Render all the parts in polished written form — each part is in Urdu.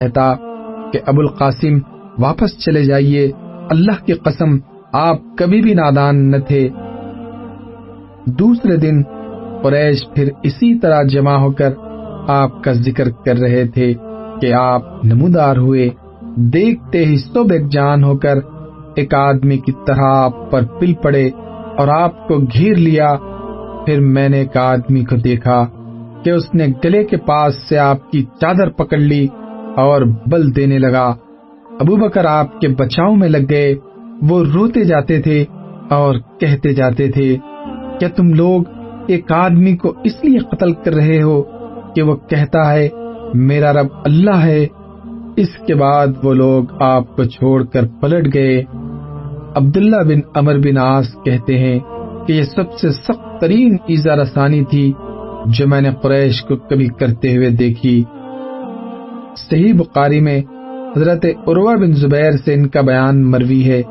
کہتا کہ ابو القاسم واپس چلے جائیے، اللہ کی قسم آپ کبھی بھی نادان نہ تھے۔ دوسرے دن قریش پھر اسی طرح جمع ہو کر آپ کا ذکر کر رہے تھے کہ آپ نمودار ہوئے، دیکھتے ہی سب ایک جان ہو کر ایک آدمی کی طرح آپ پر پل پڑے اور آپ کو گھیر لیا۔ پھر میں نے ایک آدمی کو دیکھا کہ اس نے گلے کے پاس سے آپ کی چادر پکڑ لی اور بل دینے لگا۔ ابو بکر آپ کے بچاؤ میں لگ گئے۔ وہ روتے جاتے تھے اور کہتے جاتے تھے، کیا تم لوگ ایک آدمی کو اس لیے قتل کر رہے ہو کہ وہ کہتا ہے میرا رب اللہ ہے؟ اس کے بعد وہ لوگ آپ کو چھوڑ کر پلٹ گئے۔ عبداللہ بن عمر بن عاص کہتے ہیں کہ یہ سب سے سخت ترین ایذا رسانی تھی جو میں نے قریش کو کبھی کرتے ہوئے دیکھی۔ صحیح بخاری میں حضرت عروہ بن زبیر سے ان کا بیان مروی ہے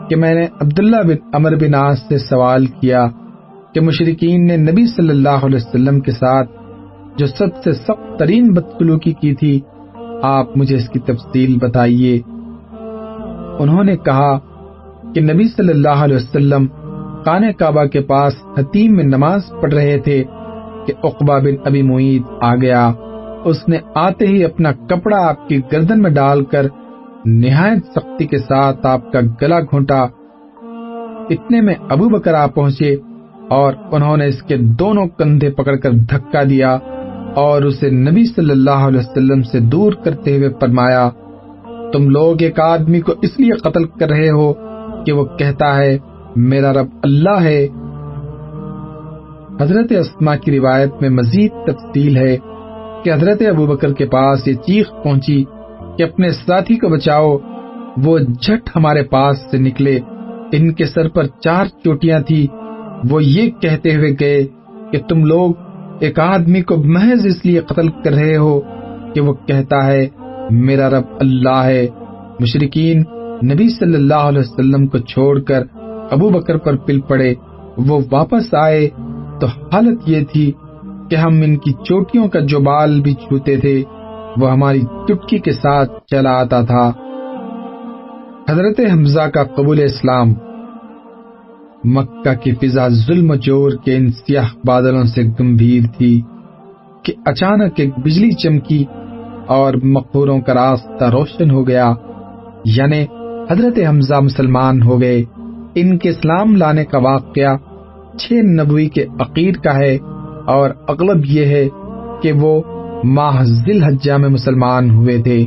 کہ میں نے عبداللہ بن عمر بن عاص سے سوال کیا کہ مشرکین نے نبی صلی اللہ علیہ وسلم کے ساتھ جو سب سے سخت ترین بدسلوکی کی تھی، آپ مجھے اس کی تفصیل بتائیے۔ انہوں نے کہا کہ نبی صلی اللہ علیہ وسلم خانہ کعبہ کے پاس حتیم میں نماز پڑھ رہے تھے کہ عقبہ بن ابی معیط آ گیا۔ اس نے آتے ہی اپنا کپڑا آپ کی گردن میں ڈال کر نہایت سختی کے ساتھ آپ کا گلا گھونٹا۔ اتنے میں ابو بکر آ پہنچے اور انہوں نے اس کے دونوں کندھے پکڑ کر دھکا دیا اور اسے نبی صلی اللہ علیہ وسلم سے دور کرتے ہوئے فرمایا، تم لوگ ایک آدمی کو اس لیے قتل کر رہے ہو کہ وہ کہتا ہے میرا رب اللہ ہے۔ حضرت اسماء کی روایت میں مزید تفصیل ہے کہ حضرت ابو بکر کے پاس یہ چیخ پہنچی کہ اپنے ساتھی کو بچاؤ۔ وہ جھٹ ہمارے پاس سے نکلے، ان کے سر پر 4 چوٹیاں تھی۔ وہ یہ کہتے ہوئے گئے کہ تم لوگ ایک آدمی کو محض اس لیے قتل کر رہے ہو کہ وہ کہتا ہے میرا رب اللہ ہے۔ مشرکین نبی صلی اللہ علیہ وسلم کو چھوڑ کر ابو بکر پر پل پڑے۔ وہ واپس آئے تو حالت یہ تھی کہ ہم ان کی چوٹیوں کا جو بال بھی چھوتے تھے وہ ہماری چٹکی کے ساتھ چلا آتا تھا۔ حضرت حمزہ کا قبول اسلام۔ مکہ کی فضا ظلم و جور کے ان سیاہ بادلوں سے گمبھیر تھی کہ اچانک ایک بجلی چمکی اور مقہوروں کا راستہ روشن ہو گیا، یعنی حضرت حمزہ مسلمان ہو گئے۔ ان کے اسلام لانے کا واقعہ 6 نبوی کے عقیر کا ہے اور اغلب یہ ہے کہ وہ ماہ ذی الحجہ میں مسلمان ہوئے تھے۔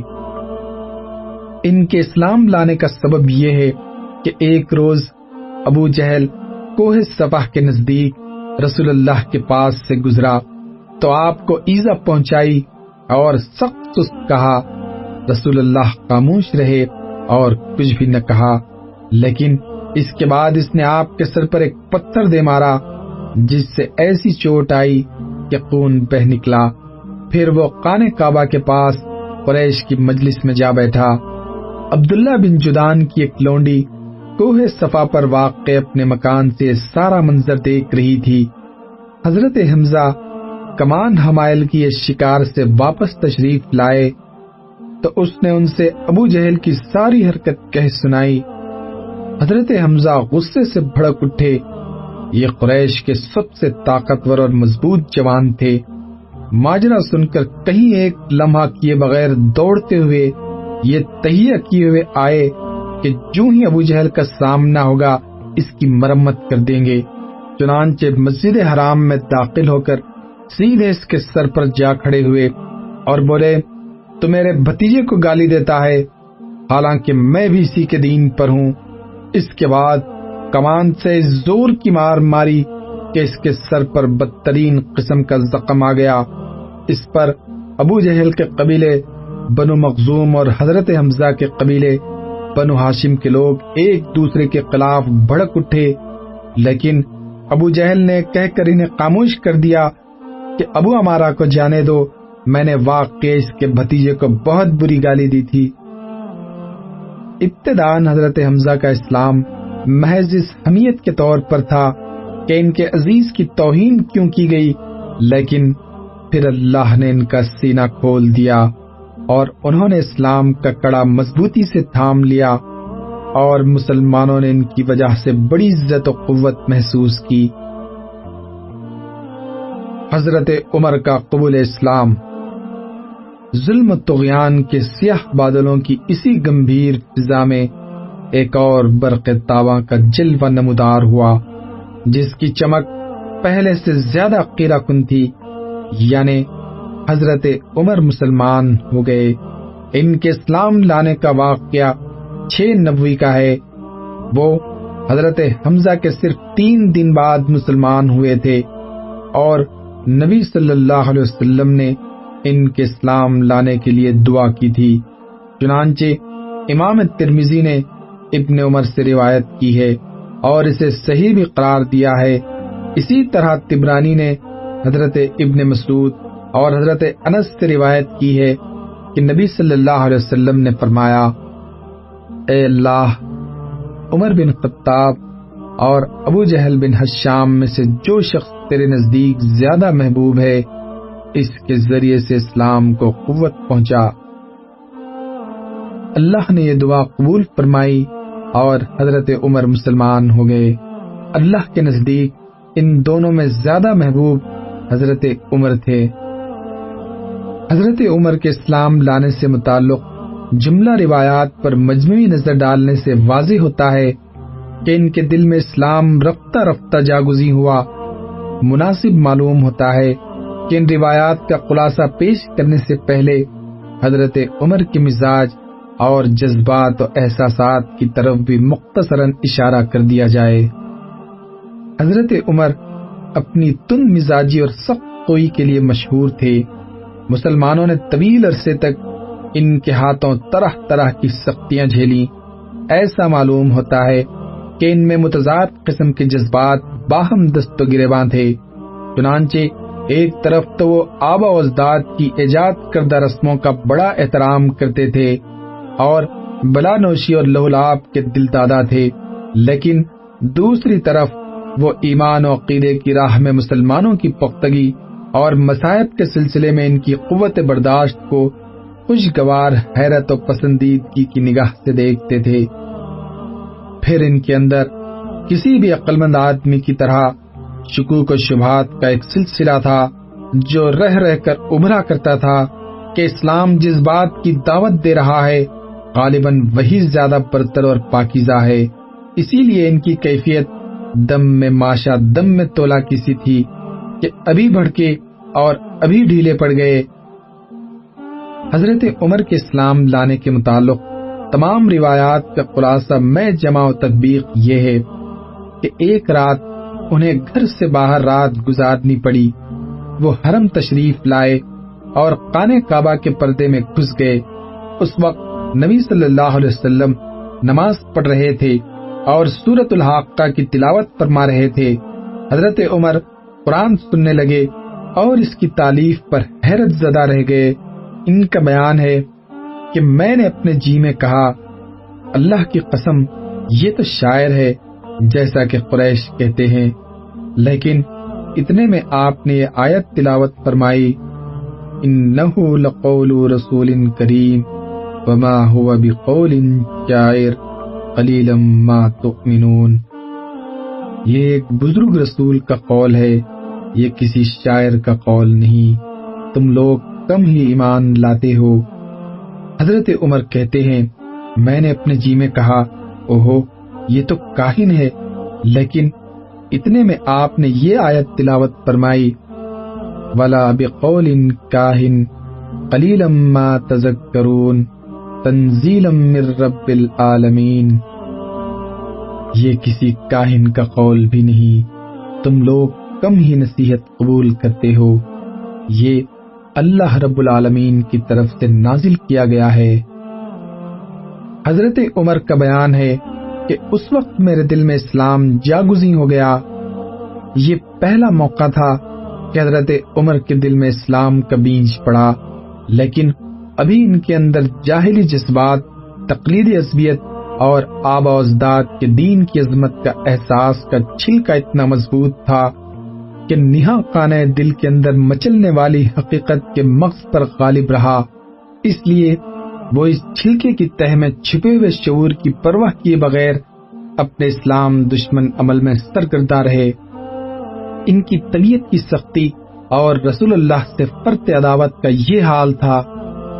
ان کے اسلام لانے کا سبب یہ ہے کہ ایک روز ابو جہل کوہ صفا کے نزدیک رسول اللہ کے پاس سے گزرا تو آپ کو ایذا پہنچائی اور سخت سست کہا۔ رسول اللہ خاموش رہے اور کچھ بھی نہ کہا، لیکن اس کے بعد اس نے آپ کے سر پر ایک پتھر دے مارا جس سے ایسی چوٹ آئی کہ خون بہہ نکلا۔ پھر وہ خانہ کعبہ کے پاس قریش کی مجلس میں جا بیٹھا۔ عبداللہ بن جدان کی ایک لونڈی کوہ صفا پر واقع اپنے مکان سے سارا منظر دیکھ رہی تھی۔ حضرت حمزہ کمان حمائل کی اس شکار سے واپس تشریف لائے تو اس نے ان سے ابو جہل کی ساری حرکت کہہ سنائی۔ حضرت حمزہ غصے سے بھڑک اٹھے۔ یہ قریش کے سب سے طاقتور اور مضبوط جوان تھے۔ ماجرا سن کر کہیں ایک لمحہ کیے بغیر دوڑتے ہوئے یہ تہیہ کیے ہوئے آئے کہ جو ہی ابو جہل کا سامنا ہوگا اس کی مرمت کر دیں گے۔ چنانچہ مسجد حرام میں داخل ہو کر سیدھے اس کے سر پر جا کھڑے ہوئے اور بولے، تو میرے بھتیجے کو گالی دیتا ہے، حالانکہ میں بھی اسی کے دین پر ہوں۔ اس کے بعد کمان سے زور کی مار ماری کہ اس کے سر پر بدترین قسم کا زخم آ گیا۔ اس پر ابو جہل کے قبیلے بنو مخزوم اور حضرت حمزہ کے قبیلے بنو ہاشم کے لوگ ایک دوسرے کے خلاف بھڑک اٹھے، لیکن ابو جہل نے کہہ کر انہیں خاموش کر دیا کہ ابو عمارہ کو جانے دو، میں نے واقعی اس کے بھتیجے کو بہت بری گالی دی تھی۔ ابتداءً حضرت حمزہ کا اسلام محض اس حمیت کے طور پر تھا کہ ان کے عزیز کی توہین کیوں کی گئی، لیکن پھر اللہ نے ان کا سینہ کھول دیا۔ اور انہوں نے اسلام کا کڑا مضبوطی سے تھام لیا، اور مسلمانوں نے ان کی وجہ سے بڑی عزت و قوت محسوس کی۔ حضرت عمر کا قبول اسلام۔ ظلم و طغیان کے سیاہ بادلوں کی اسی گمبھیر فضا میں ایک اور برق تاباں کا جلوہ نمودار ہوا، جس کی چمک پہلے سے زیادہ قیرہ کن تھی، یعنی حضرت عمر مسلمان ہو گئے۔ ان کے اسلام لانے کا واقعہ 6 نبوی کا ہے۔ وہ حضرت حمزہ کے صرف 3 دن بعد مسلمان ہوئے تھے، اور نبی صلی اللہ علیہ وسلم نے ان کے اسلام لانے کے لیے دعا کی تھی۔ چنانچہ امام ترمذی نے ابن عمر سے روایت کی ہے اور اسے صحیح بھی قرار دیا ہے۔ اسی طرح طبرانی نے حضرت ابن مسعود اور حضرت انس سے روایت کی ہے کہ نبی صلی اللہ علیہ وسلم نے فرمایا، اے اللہ، عمر بن خطاب اور ابو جہل بن حشام میں سے جو شخص تیرے نزدیک زیادہ محبوب ہے، اس کے ذریعے سے اسلام کو قوت پہنچا۔ اللہ نے یہ دعا قبول فرمائی اور حضرت عمر مسلمان ہو گئے۔ اللہ کے نزدیک ان دونوں میں زیادہ محبوب حضرت عمر تھے۔ حضرت عمر کے اسلام لانے سے متعلق جملہ روایات پر مجموعی نظر ڈالنے سے واضح ہوتا ہے کہ ان کے دل میں اسلام رفتہ رفتہ جاگزیں ہوا۔ مناسب معلوم ہوتا ہے کہ ان روایات کا خلاصہ پیش کرنے سے پہلے حضرت عمر کے مزاج اور جذبات و احساسات کی طرف بھی مختصراً اشارہ کر دیا جائے۔ حضرت عمر اپنی تند مزاجی اور سخت خوئی کے لیے مشہور تھے۔ مسلمانوں نے طویل عرصے تک ان کے ہاتھوں طرح طرح کی سختیاں جھیلیں۔ ایسا معلوم ہوتا ہے کہ ان میں متضاد قسم کے جذبات باہم دست و گریباں تھے۔ چنانچہ ایک طرف تو وہ آبا و اجداد کی ایجاد کردہ رسموں کا بڑا احترام کرتے تھے اور بلا نوشی اور لہو لعاب کے دل دادا تھے، لیکن دوسری طرف وہ ایمان و عقیدے کی راہ میں مسلمانوں کی پختگی اور مصائب کے سلسلے میں ان کی قوت برداشت کو خوشگوار حیرت و پسندیدگی کی نگاہ سے دیکھتے تھے۔ پھر ان کے اندر کسی بھی عقل مند آدمی کی طرح شکوک و شبہات کا ایک سلسلہ تھا جو رہ رہ کر ابھرا کرتا تھا کہ اسلام جس بات کی دعوت دے رہا ہے غالباً وہی زیادہ برتر اور پاکیزہ ہے۔ اسی لیے ان کی کیفیت دم میں ماشا دم میں تولا کسی تھی کہ ابھی بھڑکے اور ابھی ڈھیلے پڑ گئے۔ حضرت عمر کے اسلام لانے کے متعلق تمام روایات کا خلاصہ میں جمع و تطبیق یہ ہے کہ ایک رات انہیں گھر سے باہر رات گزارنی پڑی۔ وہ حرم تشریف لائے اور خانہ کعبہ کے پردے میں گھس گئے۔ اس وقت نبی صلی اللہ علیہ وسلم نماز پڑھ رہے تھے اور سورۃ الحاقہ کی تلاوت فرما رہے تھے۔ حضرت عمر قرآن سننے لگے اور اس کی تالیف پر حیرت زدہ رہ گئے۔ ان کا بیان ہے کہ میں نے اپنے جی میں کہا، اللہ کی قسم یہ تو شاعر ہے جیسا کہ قریش کہتے ہیں، لیکن اتنے میں آپ نے یہ آیت تلاوت فرمائی، انہ لقول رسول کریم وما هو بقول شاعر قلیلا ما تؤمنون۔ یہ ایک بزرگ رسول کا قول ہے، یہ کسی شاعر کا قول نہیں، تم لوگ کم ہی ایمان لاتے ہو۔ حضرت عمر کہتے ہیں، میں نے اپنے جی میں کہا، اوہو یہ تو کاہن ہے، لیکن اتنے میں آپ نے یہ آیت تلاوت فرمائی، وَلَا بِقَوْلٍ كَاهٍ قَلِيلًا مَا تَذَكَّرُونَ تَنزِيلًا مِّن رَّبِّ الْعَالَمِينَ۔ یہ کسی کاہن کا قول بھی نہیں، تم لوگ کم ہی نصیحت قبول کرتے ہو، یہ اللہ رب العالمین کی طرف سے نازل کیا گیا ہے۔ حضرت عمر کا بیان ہے کہ اس وقت میرے دل میں اسلام جاگزیں ہو گیا۔ یہ پہلا موقع تھا کہ حضرت عمر کے دل میں اسلام کا بیج پڑا، لیکن ابھی ان کے اندر جاہلی جذبات، تقلیدی عصبیت اور آبا و اجداد کے دین کی عظمت کا احساس کا چھلکا اتنا مضبوط تھا کہ نہا خانہ دل کے اندر مچلنے والی حقیقت کے مغز پر غالب رہا۔ اس لیے وہ اس چھلکے کی تہ میں چھپے ہوئے شعور کی پرواہ کیے بغیر اپنے اسلام دشمن عمل میں سرگرداں رہے۔ ان کی طبیعت کی سختی اور رسول اللہ سے فرط عداوت کا یہ حال تھا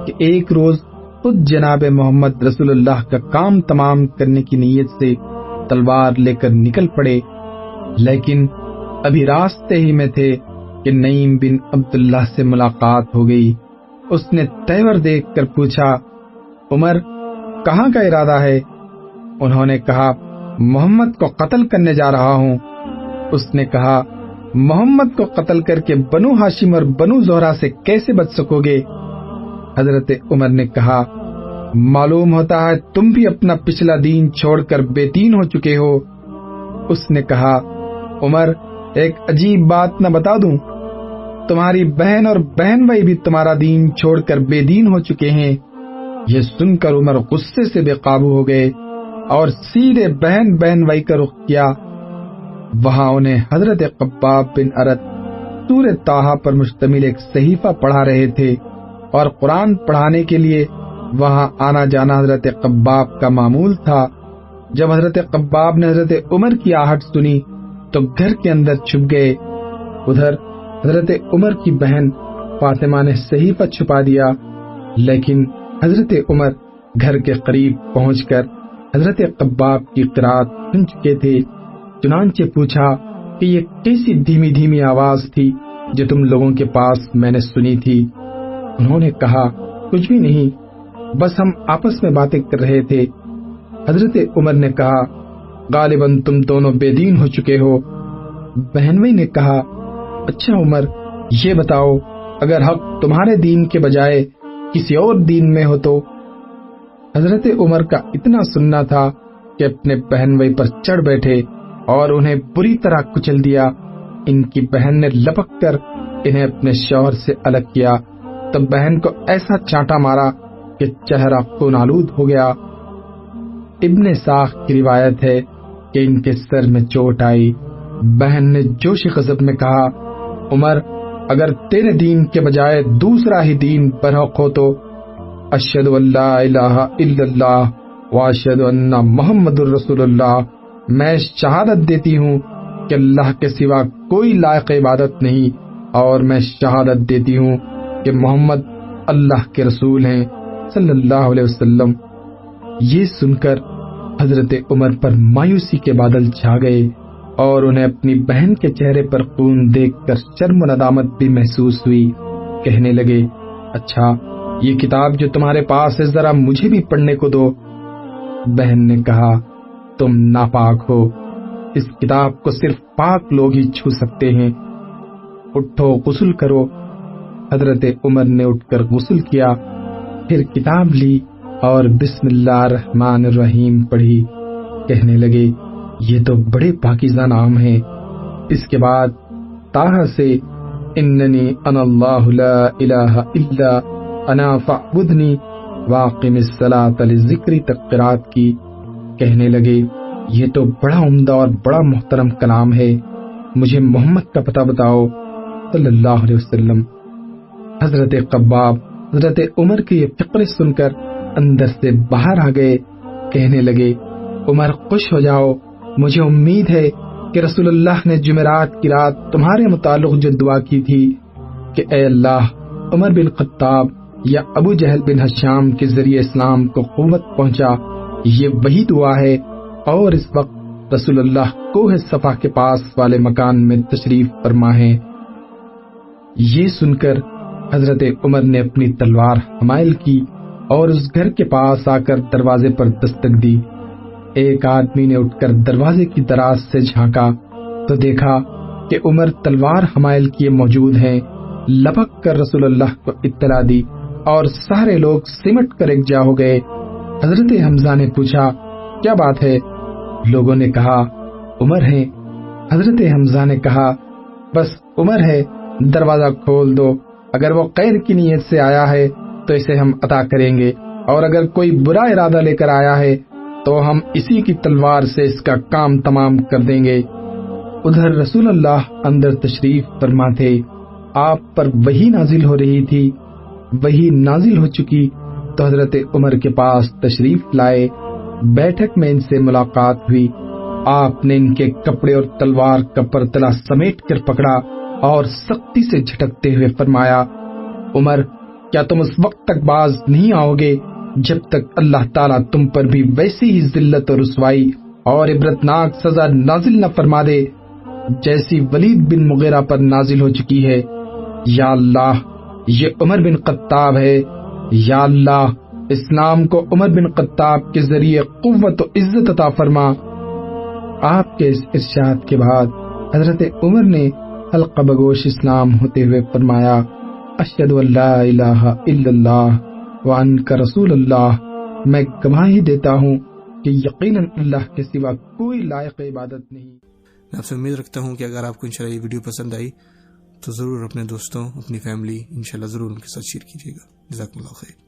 کہ ایک روز خود جناب محمد رسول اللہ کا کام تمام کرنے کی نیت سے تلوار لے کر نکل پڑے، لیکن ابھی راستے ہی میں تھے کہ نعیم بن عبداللہ سے ملاقات ہو گئی۔ اس نے تیور دیکھ کر پوچھا، عمر کہاں کا ارادہ ہے؟ انہوں نے کہا، محمد کو قتل کرنے جا رہا ہوں۔ اس نے کہا، محمد کو قتل کر کے بنو ہاشم اور بنو زہرہ سے کیسے بچ سکو گے؟ حضرت عمر نے کہا، معلوم ہوتا ہے تم بھی اپنا پچھلا دین چھوڑ کر بے دین ہو چکے ہو۔ اس نے کہا، عمر ایک عجیب بات نہ بتا دوں؟ تمہاری بہن اور بہن بھائی بھی تمہارا دین چھوڑ کر بے دین ہو چکے ہیں۔ یہ سن کر عمر غصے سے بے قابو ہو گئے اور سیدھے بہن بھائی کا رخ کیا۔ وہاں انہیں حضرت قباب بن ارت سورہ طٰہٰ پر مشتمل ایک صحیفہ پڑھا رہے تھے اور قرآن پڑھانے کے لیے وہاں آنا جانا حضرت قباب کا معمول تھا۔ جب حضرت قباب نے حضرت عمر کی آہٹ سنی تو گھر کے اندر چھپ گئے۔ ادھر حضرت عمر کی بہن فاطمہ نے صحیفہ چھپا دیا، لیکن حضرت عمر گھر کے قریب پہنچ کر حضرت قباب کی قرات سن چکے تھے۔ چنانچہ پوچھا کہ یہ کیسی دھیمی دھیمی آواز تھی جو تم لوگوں کے پاس میں نے سنی تھی؟ انہوں نے کہا، کچھ بھی نہیں، بس ہم آپس میں باتیں کر رہے تھے۔ حضرت عمر نے کہا، غالباً تم دونوں بے دین ہو چکے ہو۔ بہنوئی نے کہا، اچھا عمر یہ بتاؤ، اگر حق تمہارے دین کے بجائے کسی اور دین میں ہو تو؟ حضرت عمر کا اتنا سننا تھا کہ اپنے بہنوئی پر چڑھ بیٹھے اور انہیں بری طرح کچل دیا۔ ان کی بہن نے لپک کر انہیں اپنے شوہر سے الگ کیا تو بہن کو ایسا چانٹا مارا کہ چہرہ خون آلود ہو گیا۔ ابن ساخ کی روایت ہے کہ ان کے سر میں چوٹ آئی۔ بہن نے جوش غضب میں کہا، عمر اگر تیرے دین کے بجائے دوسرا ہی دین برحق ہو تو اشہد ان لا الہ الا اللہ واشہد ان محمد الرسول اللہ، میں شہادت دیتی ہوں کہ اللہ کے سوا کوئی لائق عبادت نہیں، اور میں شہادت دیتی ہوں کہ محمد اللہ کے رسول ہیں صلی اللہ علیہ وسلم۔ یہ سن کر حضرت عمر پر مایوسی کے بادل چھا گئے اور انہیں اپنی بہن کے چہرے پر خون دیکھ کر شرم و ندامت بھی محسوس ہوئی۔ کہنے لگے، اچھا یہ کتاب جو تمہارے پاس ہے ذرا مجھے بھی پڑھنے کو دو۔ بہن نے کہا، تم ناپاک ہو، اس کتاب کو صرف پاک لوگ ہی چھو سکتے ہیں، اٹھو غسل کرو۔ حضرت عمر نے اٹھ کر غسل کیا، پھر کتاب لی اور بسم اللہ الرحمن الرحیم پڑھی۔ کہنے لگے، یہ تو بڑے پاکیزہ نام ہیں۔ اس کے بعد طٰہٰ سے اننی انا اللہ لا الہ الا انا فاعبدنی واقم الصلاۃ لذکری تک قرات کی۔ کہنے لگے، یہ تو بڑا عمدہ اور بڑا محترم کلام ہے، مجھے محمد کا پتہ بتاؤ صلی اللہ علیہ وسلم۔ حضرت قباب حضرت عمر کی یہ فقرے سن کر اندر سے باہر آ گئے۔ کہنے لگے، عمر خوش ہو جاؤ، مجھے امید ہے کہ رسول اللہ نے جمعرات کی رات تمہارے متعلق جو دعا کی تھی کہ اے اللہ عمر بن خطاب یا ابو جہل بن ہشام کے ذریعے اسلام کو قوت پہنچا، یہ وہی دعا ہے، اور اس وقت رسول اللہ کوہ صفا کے پاس والے مکان میں تشریف فرما ہے۔ یہ سن کر حضرت عمر نے اپنی تلوار حمائل کی اور اس گھر کے پاس آ کر دروازے پر دستک دی۔ ایک آدمی نے اٹھ کر دروازے کی دراز سے جھانکا تو دیکھا کہ عمر تلوار حمائل کیے موجود ہیں۔ لپک کر رسول اللہ کو اطلاع دی اور سارے لوگ سمٹ کر ایک جا ہو گئے۔ حضرت حمزہ نے پوچھا، کیا بات ہے؟ لوگوں نے کہا، عمر ہے۔ حضرت حمزہ نے کہا، بس عمر ہے، دروازہ کھول دو، اگر وہ خیر کی نیت سے آیا ہے تو اسے ہم عطا کریں گے، اور اگر کوئی برا ارادہ لے کر آیا ہے تو ہم اسی کی تلوار سے اس کا کام تمام کر دیں گے۔ ادھر رسول اللہ اندر تشریف فرما تھے، آپ پر وحی نازل ہو رہی تھی۔ وہی نازل ہو چکی تو حضرت عمر کے پاس تشریف لائے۔ بیٹھک میں ان سے ملاقات ہوئی۔ آپ نے ان کے کپڑے اور تلوار کا پرتلا سمیٹ کر پکڑا اور سختی سے جھٹکتے ہوئے فرمایا، عمر، کیا تم اس وقت تک باز نہیں آؤ گے جب تک اللہ تعالیٰ تم پر بھی ویسی ہی ذلت اور رسوائی اور عبرتناک سزا نازل نہ فرما دے جیسی ولید بن مغیرہ پر نازل ہو چکی ہے؟ یا اللہ، یہ عمر بن خطاب ہے۔ یا اللہ، اسلام کو عمر بن خطاب کے ذریعے قوت و عزت عطا فرما۔ آپ کے اس ارشاد کے بعد حضرت عمر نے حلقہ بگوش اسلام ہوتے ہوئے فرمایا، اشہد ان لا الہ الا اللہ وانک رسول اللہ، میں گواہی دیتا ہوں کہ یقیناً اللہ کے سوا کوئی لائق عبادت نہیں۔ میں آپ سے امید رکھتا ہوں کہ اگر آپ کو انشاءاللہ یہ ویڈیو پسند آئی تو ضرور اپنے دوستوں، اپنی فیملی انشاءاللہ ضرور ان کے ساتھ شیئر کیجیے گا۔ جزاکم اللہ خیر۔